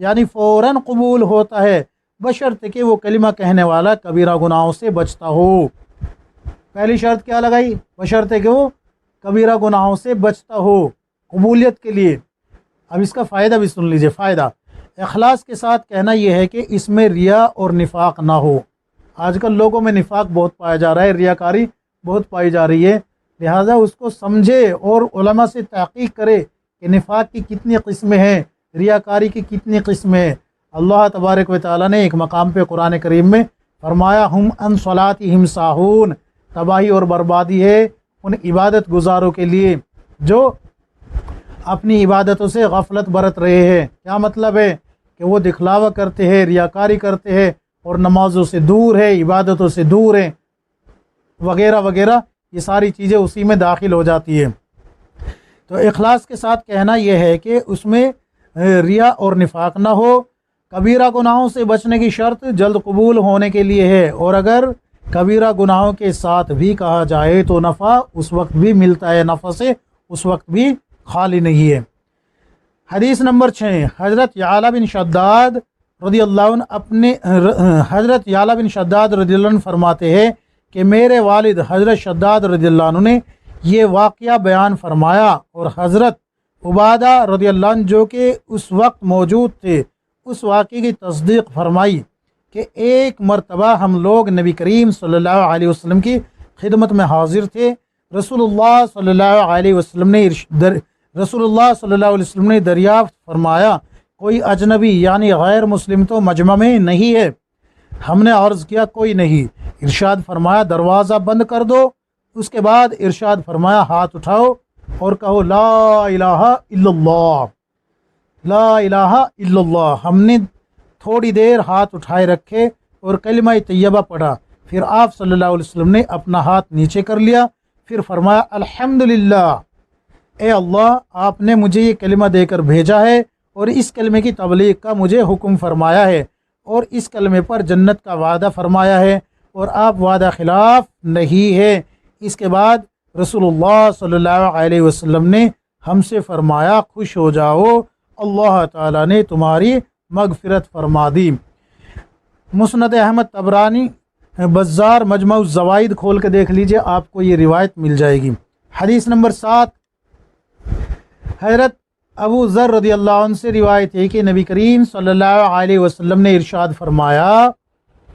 یعنی فوراً قبول ہوتا ہے، بشرط کہ وہ کلمہ کہنے والا کبیرہ گناہوں سے بچتا ہو۔ پہلی شرط کیا لگائی؟ بشرط کہ وہ کبیرہ گناہوں سے بچتا ہو قبولیت کے لیے۔ اب اس کا فائدہ بھی سن لیجئے۔ فائدہ اخلاص کے ساتھ کہنا یہ ہے کہ اس میں ریا اور نفاق نہ ہو۔ آج کل لوگوں میں نفاق بہت پایا جا رہا ہے، ریاکاری بہت پائی جا رہی ہے، لہٰذا اس کو سمجھے اور علماء سے تحقیق کرے کہ نفاق کی کتنی قسمیں ہیں، ریاکاری کی کتنی قسمیں ہیں۔ اللہ تبارک و تعالیٰ نے ایک مقام پہ قرآن کریم میں فرمایا ہم ان صلاتہم ساہون، تباہی اور بربادی ہے ان عبادت گزاروں کے لیے جو اپنی عبادتوں سے غفلت برت رہے ہیں۔ کیا مطلب ہے؟ کہ وہ دکھلاوا کرتے ہیں، ریاکاری کرتے ہیں اور نمازوں سے دور ہے، عبادتوں سے دور ہیں وغیرہ وغیرہ، یہ ساری چیزیں اسی میں داخل ہو جاتی ہیں۔ تو اخلاص کے ساتھ کہنا یہ ہے کہ اس میں ریا اور نفاق نہ ہو۔ کبیرہ گناہوں سے بچنے کی شرط جلد قبول ہونے کے لیے ہے، اور اگر کبیرہ گناہوں کے ساتھ بھی کہا جائے تو نفع اس وقت بھی ملتا ہے، نفع سے اس وقت بھی خالی نہیں ہے۔ حدیث نمبر 6، حضرت یعلا بن شداد رضی اللہ عنہ فرماتے ہیں کہ میرے والد حضرت شداد رضی اللہ عنہ نے یہ واقعہ بیان فرمایا، اور حضرت عبادہ رضی اللہ عنہ جو کہ اس وقت موجود تھے اس واقعے کی تصدیق فرمائی کہ ایک مرتبہ ہم لوگ نبی کریم صلی اللہ علیہ وسلم کی خدمت میں حاضر تھے۔ رسول اللہ صلی اللہ علیہ وسلم نے دریافت فرمایا کوئی اجنبی یعنی غیر مسلم تو مجمع میں نہیں ہے؟ ہم نے عرض کیا کوئی نہیں۔ ارشاد فرمایا دروازہ بند کر دو۔ اس کے بعد ارشاد فرمایا ہاتھ اٹھاؤ اور کہو لا الہ الا اللہ، لا الہ الا اللہ۔ ہم نے تھوڑی دیر ہاتھ اٹھائے رکھے اور کلمہ طیبہ پڑھا، پھر آپ صلی اللہ علیہ وسلم نے اپنا ہاتھ نیچے کر لیا، پھر فرمایا الحمدللہ، اے اللہ آپ نے مجھے یہ کلمہ دے کر بھیجا ہے اور اس کلمے کی تبلیغ کا مجھے حکم فرمایا ہے اور اس کلمے پر جنت کا وعدہ فرمایا ہے اور آپ وعدہ خلاف نہیں ہے۔ اس کے بعد رسول اللہ صلی اللہ علیہ وسلم نے ہم سے فرمایا خوش ہو جاؤ، اللہ تعالیٰ نے تمہاری مغفرت فرما دی۔ مسند احمد طبرانی بزار مجمع الزوائد کھول کے دیکھ لیجئے، آپ کو یہ روایت مل جائے گی۔ حدیث نمبر 7، حضرت ابو ذر رضی اللہ عنہ سے روایت ہے کہ نبی کریم صلی اللہ علیہ وسلم نے ارشاد فرمایا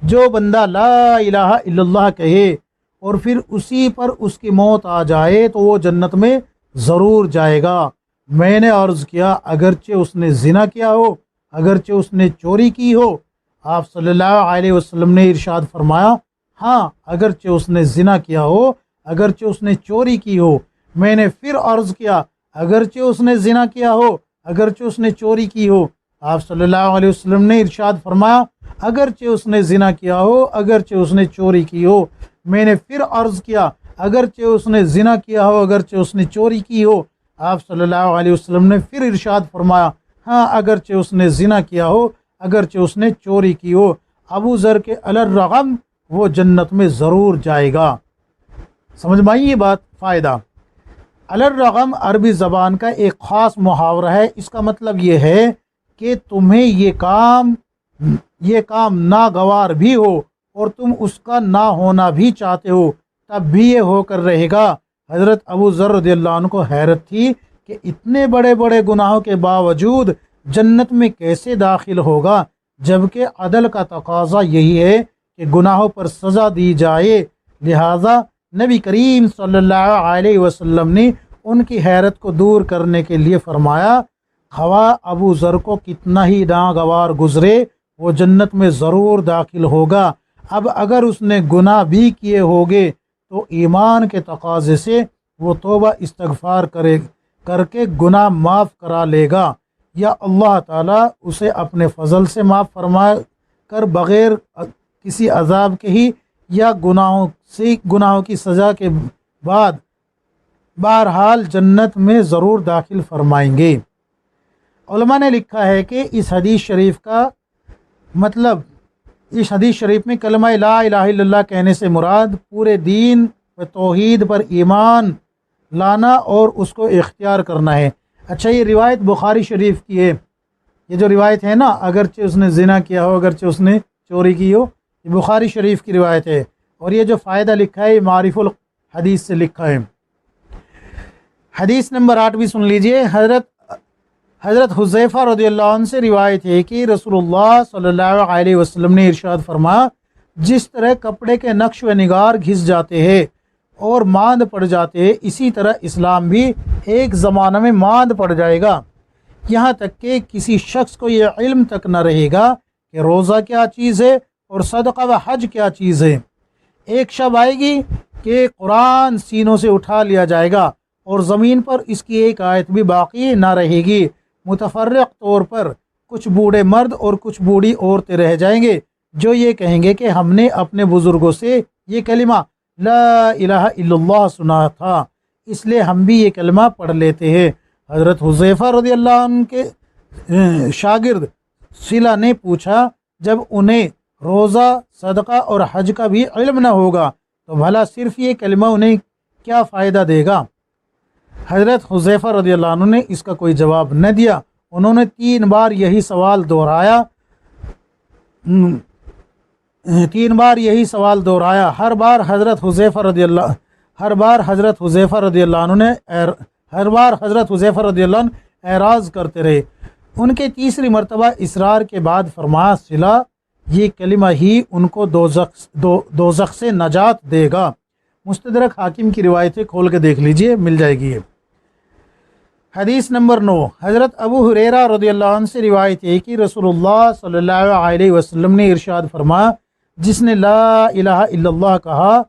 جو بندہ لا الہ الا اللہ کہے اور پھر اسی پر اس کی موت آ جائے تو وہ جنت میں ضرور جائے گا۔ میں نے عرض کیا اگرچہ اس نے زنا کیا ہو، اگرچہ اس نے چوری کی ہو؟ آپ صلی اللہ علیہ وسلم نے ارشاد فرمایا ہاں اگرچہ اس نے زنا کیا ہو، اگرچہ اس نے چوری کی ہو۔ میں نے پھر عرض کیا اگرچہ اس نے زنا کیا ہو، اگرچہ اس نے چوری کی ہو؟ آپ صلی اللہ علیہ وسلم نے ارشاد فرمایا اگرچہ اس نے زنا کیا ہو، اگرچہ اس نے چوری کی ہو۔ میں نے پھر عرض کیا اگرچہ اس نے زنا کیا ہو، اگرچہ اس نے چوری کی ہو؟ آپ صلی اللہ علیہ وسلم نے پھر ارشاد فرمایا ہاں اگرچہ اس نے زنا کیا ہو، اگرچہ اس نے چوری کی ہو۔ ابو ذر کے الرغم وہ جنت میں ضرور جائے گا۔ سمجھ میں آئی یہ بات؟ فائدہ الرغم عربی زبان کا ایک خاص محاورہ ہے۔ اس کا مطلب یہ ہے کہ تمہیں یہ کام ناگوار بھی ہو اور تم اس کا نہ ہونا بھی چاہتے ہو، تب بھی یہ ہو کر رہے گا۔ حضرت ابو ذر رضی اللہ عنہ کو حیرت تھی کہ اتنے بڑے بڑے گناہوں کے باوجود جنت میں کیسے داخل ہوگا، جبکہ عدل کا تقاضا یہی ہے کہ گناہوں پر سزا دی جائے۔ لہٰذا نبی کریم صلی اللہ علیہ وسلم نے ان کی حیرت کو دور کرنے کے لیے فرمایا خواہ ابو ذر کو کتنا ہی ناگوار گزرے وہ جنت میں ضرور داخل ہوگا۔ اب اگر اس نے گناہ بھی کیے ہوگے تو ایمان کے تقاضے سے وہ توبہ استغفار کر کے گناہ معاف کرا لے گا، یا اللہ تعالیٰ اسے اپنے فضل سے معاف فرما کر بغیر کسی عذاب کے ہی یا گناہوں کی سزا کے بعد بہرحال جنت میں ضرور داخل فرمائیں گے۔ علماء نے لکھا ہے کہ اس حدیث شریف کا مطلب، اس حدیث شریف میں کلمہ لا الہ الا اللہ کہنے سے مراد پورے دین و توحید پر ایمان لانا اور اس کو اختیار کرنا ہے۔ اچھا، یہ روایت بخاری شریف کی ہے، یہ جو روایت ہے نا، اگرچہ اس نے زنا کیا ہو، اگرچہ اس نے چوری کی ہو، یہ بخاری شریف کی روایت ہے، اور یہ جو فائدہ لکھا ہے یہ معارف الحدیث سے لکھا ہے۔ حدیث نمبر 8 بھی سن لیجئے۔ حضرت حذیفہ رضی اللہ عنہ سے روایت ہے کہ رسول اللہ صلی اللہ علیہ وسلم نے ارشاد فرمایا، جس طرح کپڑے کے نقش و نگار گھس جاتے ہیں اور ماند پڑ جاتے ہیں، اسی طرح اسلام بھی ایک زمانہ میں ماند پڑ جائے گا، یہاں تک کہ کسی شخص کو یہ علم تک نہ رہے گا کہ روزہ کیا چیز ہے اور صدقہ و حج کیا چیز ہے۔ ایک شب آئے گی کہ قرآن سینوں سے اٹھا لیا جائے گا اور زمین پر اس کی ایک آیت بھی باقی نہ رہے گی، متفرق طور پر کچھ بوڑھے مرد اور کچھ بوڑھی عورتیں رہ جائیں گے جو یہ کہیں گے کہ ہم نے اپنے بزرگوں سے یہ کلمہ لا الہ الا اللہ سنا تھا، اس لیے ہم بھی یہ کلمہ پڑھ لیتے ہیں۔ حضرت حذیفہ رضی اللہ عنہ کے شاگرد صلہ نے پوچھا، جب انہیں روزہ، صدقہ اور حج کا بھی علم نہ ہوگا تو بھلا صرف یہ کلمہ انہیں کیا فائدہ دے گا؟ حضرت حذیفہ رضی اللہ عنہ نے اس کا کوئی جواب نہ دیا۔ انہوں نے 3 بار یہی سوال دہرایا، ہر بار حضرت حذیفہ رضی اللہ عنہ اعراض کرتے رہے۔ ان کے تیسری مرتبہ اصرار کے بعد فرمایا، صلہ یہ کلمہ ہی ان کو دوزخ سے نجات دے گا۔ مستدرک حاکم کی روایتیں کھول کے دیکھ لیجئے، مل جائے گی۔ حدیث نمبر 9، حضرت ابو ہریرہ رضی اللہ عنہ سے روایت ہے کہ رسول اللہ صلی اللہ علیہ وسلم نے ارشاد فرمایا، جس نے لا الہ الا اللہ کہا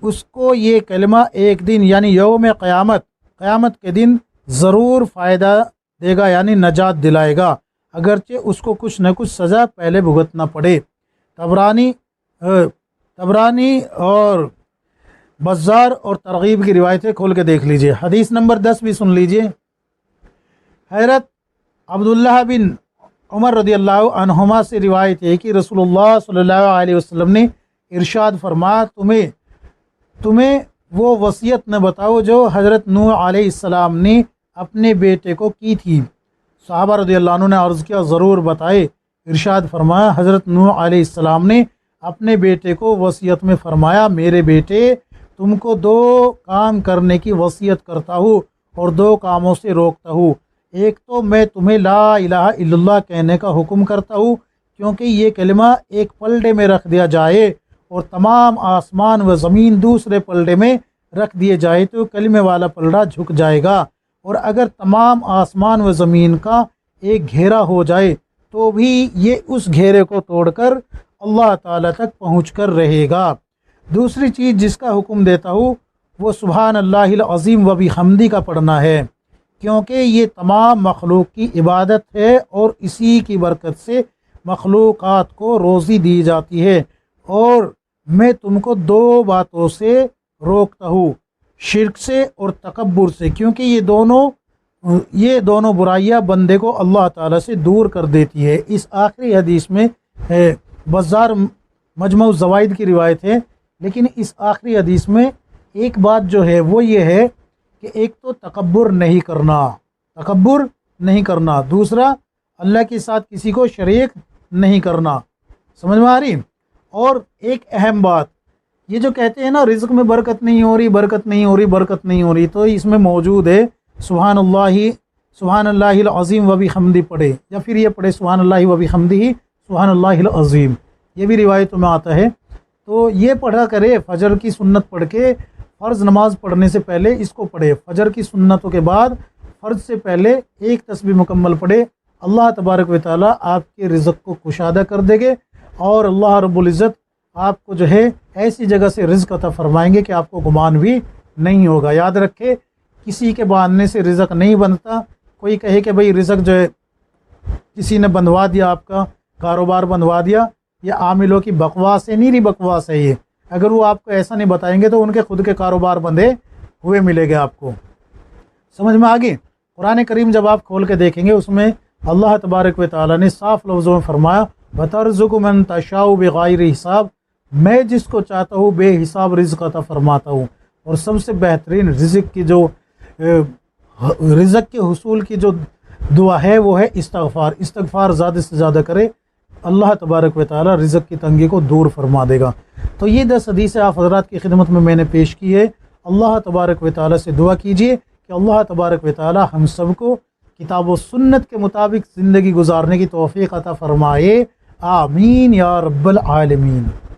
اس کو یہ کلمہ ایک دن یعنی یوم قیامت کے دن ضرور فائدہ دے گا، یعنی نجات دلائے گا، اگرچہ اس کو کچھ نہ کچھ سزا پہلے بھگتنا پڑے۔ طبرانی اور بزار اور ترغیب کی روایتیں کھول کے دیکھ لیجئے۔ حدیث نمبر 10 بھی سن لیجئے۔ حضرت عبداللہ بن عمر رضی اللہ عنہما سے روایت ہے کہ رسول اللہ صلی اللہ علیہ وسلم نے ارشاد فرمایا، تمہیں وہ وصیت نہ بتاؤ جو حضرت نوح علیہ السلام نے اپنے بیٹے کو کی تھی۔ صحابہ رضی اللہ عنہ نے عرض کیا، ضرور بتائے۔ ارشاد فرمایا، حضرت نوح علیہ السلام نے اپنے بیٹے کو وصیت میں فرمایا، میرے بیٹے تم کو 2 کام کرنے کی وصیت کرتا ہوں اور 2 کاموں سے روکتا ہوں۔ ایک تو میں تمہیں لا الہ الا اللہ کہنے کا حکم کرتا ہوں، کیونکہ یہ کلمہ ایک پلڑے میں رکھ دیا جائے اور تمام آسمان و زمین دوسرے پلڑے میں رکھ دیے جائے تو کلمے والا پلڑا جھک جائے گا، اور اگر تمام آسمان و زمین کا ایک گھیرا ہو جائے تو بھی یہ اس گھیرے کو توڑ کر اللہ تعالیٰ تک پہنچ کر رہے گا۔ دوسری چیز جس کا حکم دیتا ہوں وہ سبحان اللہ العظیم و بحمدہ کا پڑھنا ہے، کیونکہ یہ تمام مخلوق کی عبادت ہے اور اسی کی برکت سے مخلوقات کو روزی دی جاتی ہے۔ اور میں تم کو 2 باتوں سے روکتا ہوں، شرک سے اور تکبر سے، کیونکہ یہ دونوں برائیاں بندے کو اللہ تعالیٰ سے دور کر دیتی ہے۔ اس آخری حدیث میں بزار مجمع الزوائد کی روایت ہے، لیکن اس آخری حدیث میں ایک بات جو ہے وہ یہ ہے کہ ایک تو تکبر نہیں کرنا، دوسرا اللہ کے ساتھ کسی کو شریک نہیں کرنا۔ سمجھ میں آ رہی؟ اور ایک اہم بات، یہ جو کہتے ہیں نا رزق میں برکت نہیں ہو رہی، تو اس میں موجود ہے سبحان اللہ العظیم و بحمدہ پڑھے، یا پھر یہ پڑھے سبحان اللہ و بحمدہ سبحان اللہ العظیم، یہ بھی روایتوں میں آتا ہے۔ تو یہ پڑھا کرے، فجر کی سنت پڑھ کے، فرض نماز پڑھنے سے پہلے اس کو پڑھے، فجر کی سنتوں کے بعد فرض سے پہلے 1 تسبیح مکمل پڑھے، اللہ تبارک و تعالیٰ آپ کے رزق کو کشادہ کر دے گے، اور اللہ رب العزت آپ کو جو ہے ایسی جگہ سے رزق عطا فرمائیں گے کہ آپ کو گمان بھی نہیں ہوگا۔ یاد رکھے، کسی کے باندھنے سے رزق نہیں بنتا۔ کوئی کہے کہ بھئی رزق جو ہے کسی نے بندھوا دیا، آپ کا کاروبار بندھوا دیا، یہ عاملوں کی بکواس ہے، نیری بکواس ہے یہ۔ اگر وہ آپ کو ایسا نہیں بتائیں گے تو ان کے خود کے کاروبار بندھے ہوئے ملے گے آپ کو۔ سمجھ میں آگے؟ قرآن کریم جب آپ کھول کے دیکھیں گے اس میں اللہ تبارک و تعالیٰ نے صاف لفظوں میں فرمایا، وَتَرْزُقُ مَن تَشَاءُ بِغَيْرِ حساب، میں جس کو چاہتا ہوں بے حساب رزق عطا فرماتا ہوں۔ اور سب سے بہترین رزق کے حصول کی جو دعا ہے وہ ہے استغفار. استغفار زیادہ سے زیادہ کرے، اللہ تبارک و تعالی رزق کی تنگی کو دور فرما دے گا. تو یہ 10 حدیثیں آپ حضرات کی خدمت میں نے پیش کی ہے. اللہ تبارک و تعالی سے دعا کیجئے کہ اللہ تبارک و تعالی ہم سب کو کتاب و سنت کے مطابق زندگی گزارنے کی توفیق عطا فرمائے. آمین یا رب العالمین.